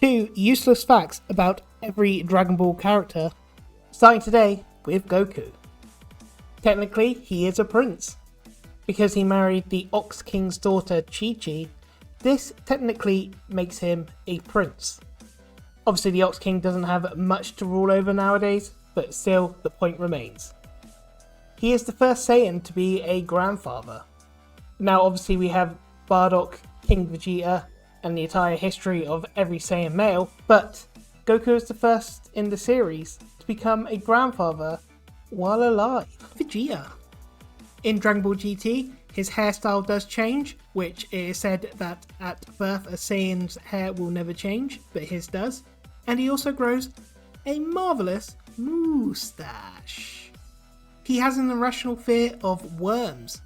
2 useless facts about every Dragon Ball character, starting today with Goku. Technically, he is a prince. Because he married the Ox King's daughter Chi-Chi, this technically makes him a prince. Obviously the Ox King doesn't have much to rule over nowadays, but still the point remains. He is the first Saiyan to be a grandfather. Now obviously we have Bardock, King Vegeta, and the entire history of every Saiyan male, but Goku is the first in the series to become a grandfather while alive. Vegeta. In Dragon Ball GT, his hairstyle does change, which it is said that at birth a Saiyan's hair will never change, but his does. And he also grows a marvellous moustache. He has an irrational fear of worms.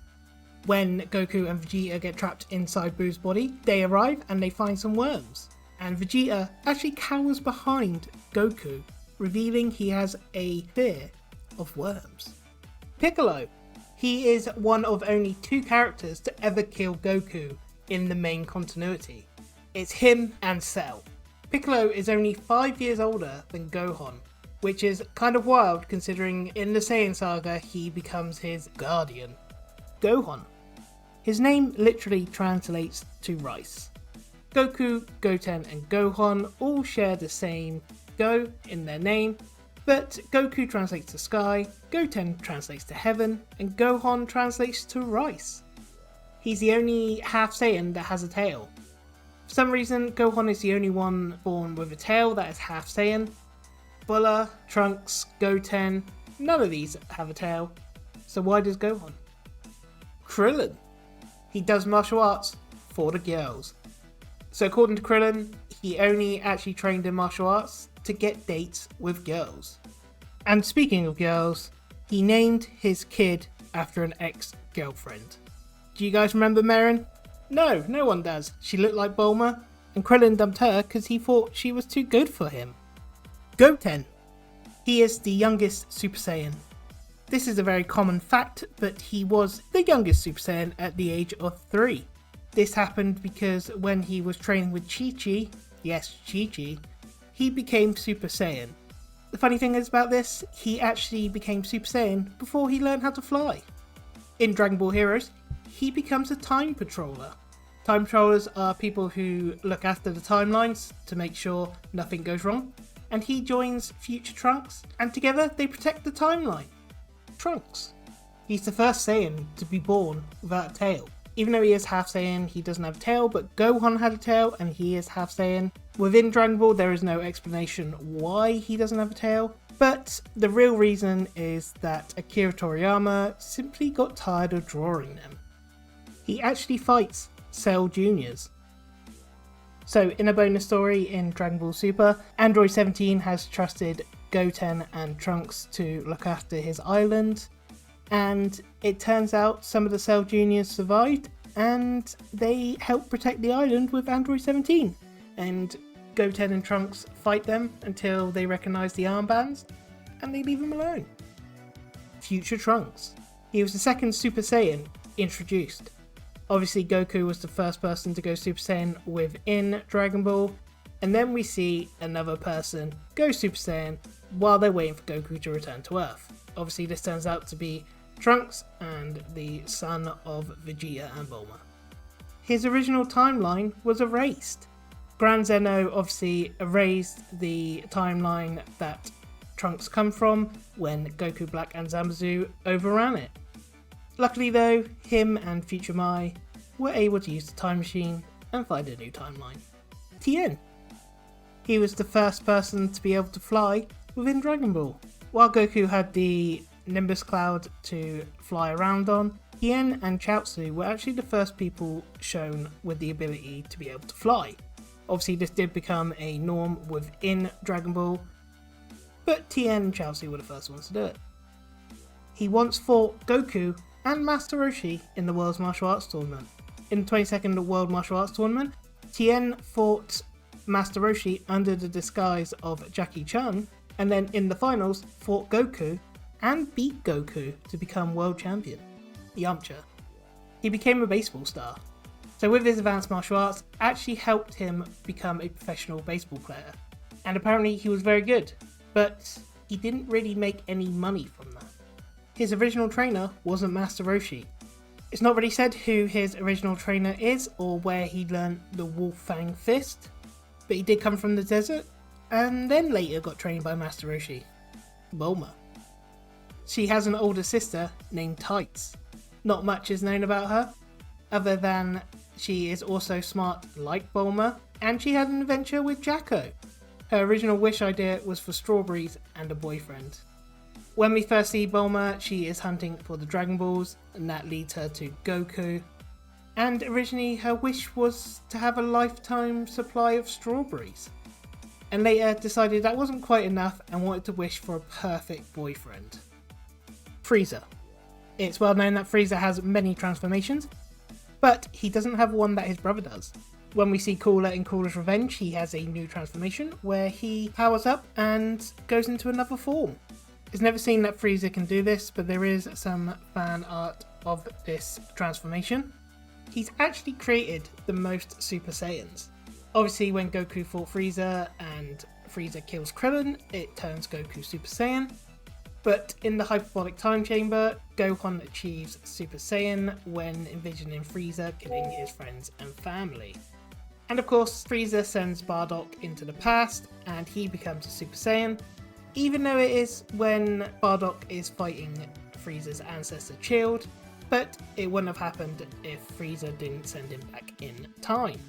When Goku and Vegeta get trapped inside Boo's body, they arrive and they find some worms. And Vegeta actually cowers behind Goku, revealing he has a fear of worms. Piccolo. He is one of only 2 characters to ever kill Goku in the main continuity. It's him and Cell. Piccolo is only 5 years older than Gohan, which is kind of wild considering in the Saiyan saga he becomes his guardian. Gohan. His name literally translates to rice. Goku, Goten and Gohan all share the same Go in their name, but Goku translates to sky, Goten translates to heaven, and Gohan translates to rice. He's the only half Saiyan that has a tail. For some reason, Gohan is the only one born with a tail that is half Saiyan. Bulla, Trunks, Goten, none of these have a tail. So why does Gohan? Krillin. He does martial arts for the girls. So according to Krillin, he only actually trained in martial arts to get dates with girls. And speaking of girls, he named his kid after an ex-girlfriend. Do you guys remember Marin? No, no one does. She looked like Bulma, and Krillin dumped her because he thought she was too good for him. Goten. He is the youngest Super Saiyan. This is a very common fact, but he was the youngest Super Saiyan at the age of 3. This happened because when he was training with Chi-Chi, yes, Chi-Chi, he became Super Saiyan. The funny thing is about this, he actually became Super Saiyan before he learned how to fly. In Dragon Ball Heroes, he becomes a Time Patroller. Time Patrollers are people who look after the timelines to make sure nothing goes wrong, and he joins future Trunks, and together they protect the timeline. Trunks. He's the first Saiyan to be born without a tail. Even though he is half Saiyan, he doesn't have a tail, but Gohan had a tail and he is half Saiyan. Within Dragon Ball, there is no explanation why he doesn't have a tail, but the real reason is that Akira Toriyama simply got tired of drawing them. He actually fights Cell Juniors. So in a bonus story in Dragon Ball Super, Android 17 has trusted Goten and Trunks to look after his island, and it turns out some of the Cell Juniors survived and they help protect the island with Android 17, and Goten and Trunks fight them until they recognise the armbands and they leave them alone. Future Trunks. He was the second Super Saiyan introduced. Obviously Goku was the first person to go Super Saiyan within Dragon Ball, and then we see another person go Super Saiyan while they're waiting for Goku to return to Earth. Obviously this turns out to be Trunks and the son of Vegeta and Bulma. His original timeline was erased. Grand Zeno obviously erased the timeline that Trunks come from when Goku Black and Zamasu overran it. Luckily though, him and Future Mai were able to use the time machine and find a new timeline. Tien. He was the first person to be able to fly within Dragon Ball. While Goku had the Nimbus Cloud to fly around on, Tien and Chiaotzu were actually the first people shown with the ability to be able to fly. Obviously this did become a norm within Dragon Ball, but Tien and Chiaotzu were the first ones to do it. He once fought Goku and Master Roshi in the World's Martial Arts Tournament. In the 22nd World Martial Arts Tournament, Tien fought Master Roshi under the disguise of Jackie Chan, and then in the finals fought Goku and beat Goku to become world champion. Yamcha. He became a baseball star. So with his advanced martial arts, actually helped him become a professional baseball player. And apparently he was very good, but he didn't really make any money from that. His original trainer wasn't Master Roshi. It's not really said who his original trainer is or where he learned the Wolf Fang Fist, but he did come from the desert and then later got trained by Master Roshi, Bulma. She has an older sister named Tights. Not much is known about her, other than she is also smart like Bulma, and she had an adventure with Jacko. Her original wish idea was for strawberries and a boyfriend. When we first see Bulma, she is hunting for the Dragon Balls, and that leads her to Goku. And originally her wish was to have a lifetime supply of strawberries. And later decided that wasn't quite enough and wanted to wish for a perfect boyfriend. Frieza. It's well known that Frieza has many transformations, but he doesn't have one that his brother does. When we see Cooler in Cooler's Revenge, he has a new transformation where he powers up and goes into another form. It's never seen that Frieza can do this, but there is some fan art of this transformation. He's actually created the most Super Saiyans. Obviously when Goku fought Frieza and Frieza kills Krillin, it turns Goku Super Saiyan. But in the hyperbolic time chamber, Gohan achieves Super Saiyan when envisioning Frieza killing his friends and family. And of course, Frieza sends Bardock into the past and he becomes a Super Saiyan, even though it is when Bardock is fighting Frieza's ancestor Chiaotzu, but it wouldn't have happened if Frieza didn't send him back in time.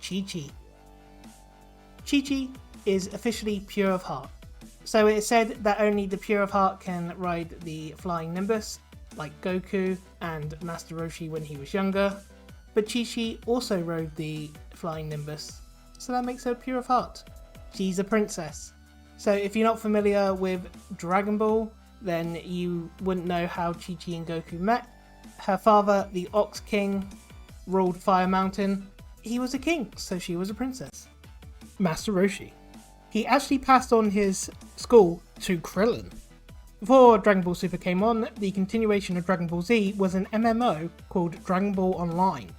Chi-Chi. Chi-Chi is officially pure of heart. So it is said that only the pure of heart can ride the flying Nimbus, like Goku and Master Roshi when he was younger, but Chi-Chi also rode the flying Nimbus, so that makes her pure of heart. She's a princess. So if you're not familiar with Dragon Ball, then you wouldn't know how Chi-Chi and Goku met. Her father, the Ox King, ruled Fire Mountain. He was a king, so she was a princess. Master Roshi. He actually passed on his school to Krillin. Before Dragon Ball Super came on, the continuation of Dragon Ball Z was an MMO called Dragon Ball Online.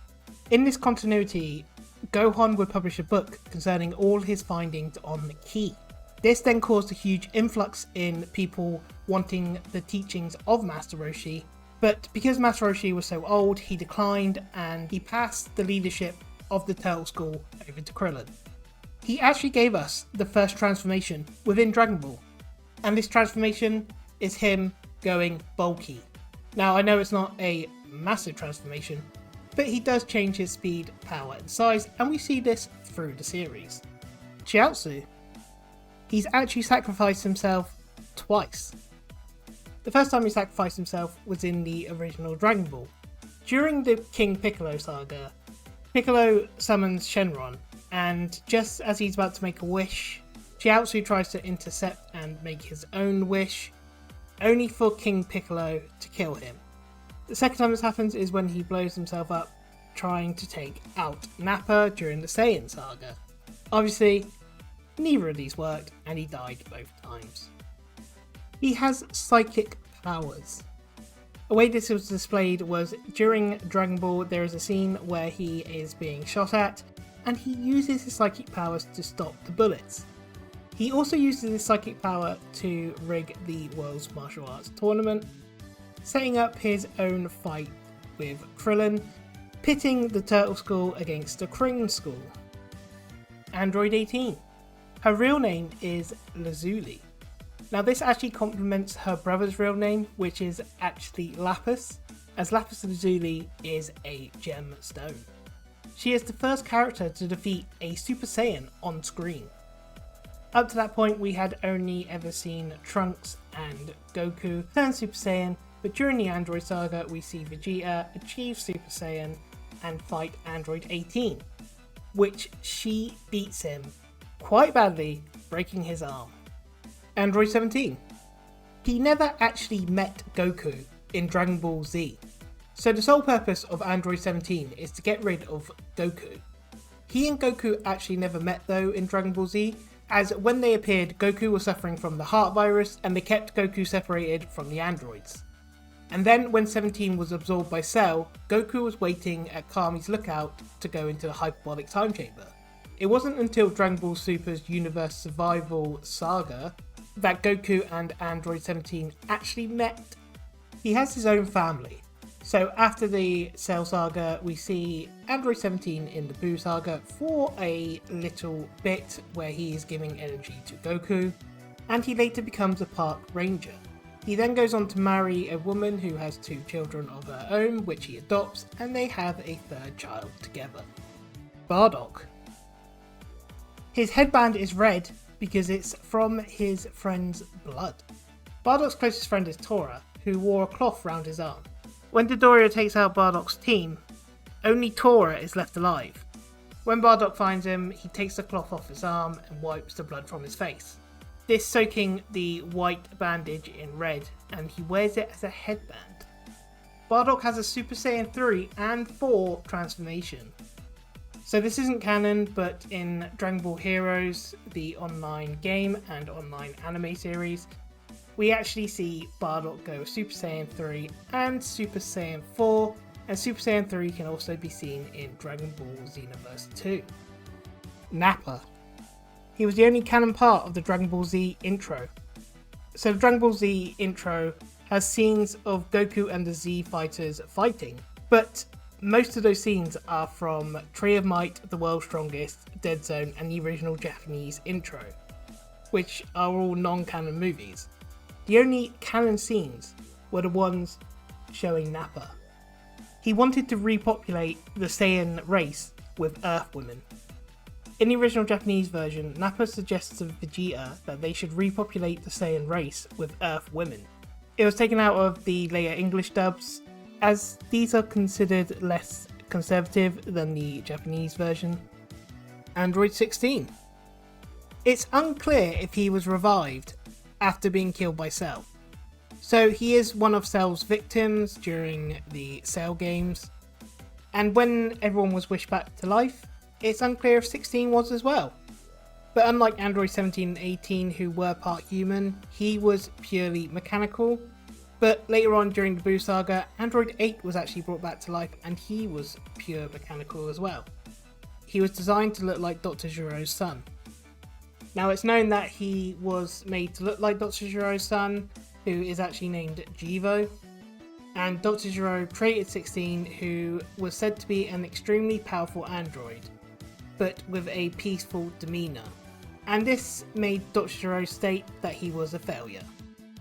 In this continuity, Gohan would publish a book concerning all his findings on the Ki. This then caused a huge influx in people wanting the teachings of Master Roshi, but because Master Roshi was so old, he declined and he passed the leadership of the Turtle School over to Krillin. He actually gave us the first transformation within Dragon Ball, and this transformation is him going bulky. Now I know it's not a massive transformation, but he does change his speed, power and size, and we see this through the series. Chiaotzu. He's actually sacrificed himself twice. The first time he sacrificed himself was in the original Dragon Ball. During the King Piccolo saga, Piccolo summons Shenron, and just as he's about to make a wish, Chiaotzu tries to intercept and make his own wish, only for King Piccolo to kill him. The second time this happens is when he blows himself up trying to take out Nappa during the Saiyan saga. Obviously, neither of these worked and he died both times. He has psychic powers. A way this was displayed was during Dragon Ball there is a scene where he is being shot at and he uses his psychic powers to stop the bullets. He also uses his psychic power to rig the World's Martial Arts Tournament, setting up his own fight with Krillin, pitting the Turtle School against the Krillin School. Android 18. Her real name is Lazuli. Now this actually complements her brother's real name, which is actually Lapis, as Lapis Lazuli is a gemstone. She is the first character to defeat a Super Saiyan on screen. Up to that point we had only ever seen Trunks and Goku turn Super Saiyan, but during the Android saga we see Vegeta achieve Super Saiyan and fight Android 18, which she beats him quite badly, breaking his arm. Android 17. He never actually met Goku in Dragon Ball Z, so the sole purpose of Android 17 is to get rid of Goku. He and Goku actually never met though in Dragon Ball Z, as when they appeared Goku was suffering from the heart virus and they kept Goku separated from the androids. And then when 17 was absorbed by Cell, Goku was waiting at Kami's lookout to go into the hyperbolic time chamber. It wasn't until Dragon Ball Super's Universe Survival Saga that Goku and Android 17 actually met. He has his own family. So after the Cell Saga, we see Android 17 in the Buu Saga for a little bit where he is giving energy to Goku, and he later becomes a park ranger. He then goes on to marry a woman who has 2 children of her own, which he adopts, and they have a 3rd child together. Bardock. His headband is red because it's from his friend's blood. Bardock's closest friend is Tora, who wore a cloth round his arm. When Dodoria takes out Bardock's team, only Tora is left alive. When Bardock finds him, he takes the cloth off his arm and wipes the blood from his face. This soaking the white bandage in red, and he wears it as a headband. Bardock has a Super Saiyan 3 and 4 transformation. So this isn't canon, but in Dragon Ball Heroes, the online game and online anime series, we actually see Bardock go Super Saiyan 3 and Super Saiyan 4, and Super Saiyan 3 can also be seen in Dragon Ball Xenoverse 2. Nappa. He was the only canon part of the Dragon Ball Z intro. So the Dragon Ball Z intro has scenes of Goku and the Z fighters fighting, but most of those scenes are from Tree of Might, The World's Strongest, Dead Zone, and the original Japanese intro, which are all non-canon movies. The only canon scenes were the ones showing Nappa. He wanted to repopulate the Saiyan race with Earth women. In the original Japanese version, Nappa suggests to Vegeta that they should repopulate the Saiyan race with Earth women. It was taken out of the later English dubs, as these are considered less conservative than the Japanese version. Android 16. It's unclear if he was revived after being killed by Cell. So he is one of Cell's victims during the Cell games, and when everyone was wished back to life, it's unclear if 16 was as well. But unlike Android 17 and 18, who were part human, he was purely mechanical. But later on during the Buu Saga, Android 8 was actually brought back to life, and he was pure mechanical as well. He was designed to look like Dr. Gero's son. Now it's known that he was made to look like Dr. Gero's son, who is actually named Jivo. And Dr. Gero created 16, who was said to be an extremely powerful android, but with a peaceful demeanour. And this made Dr. Gero state that he was a failure.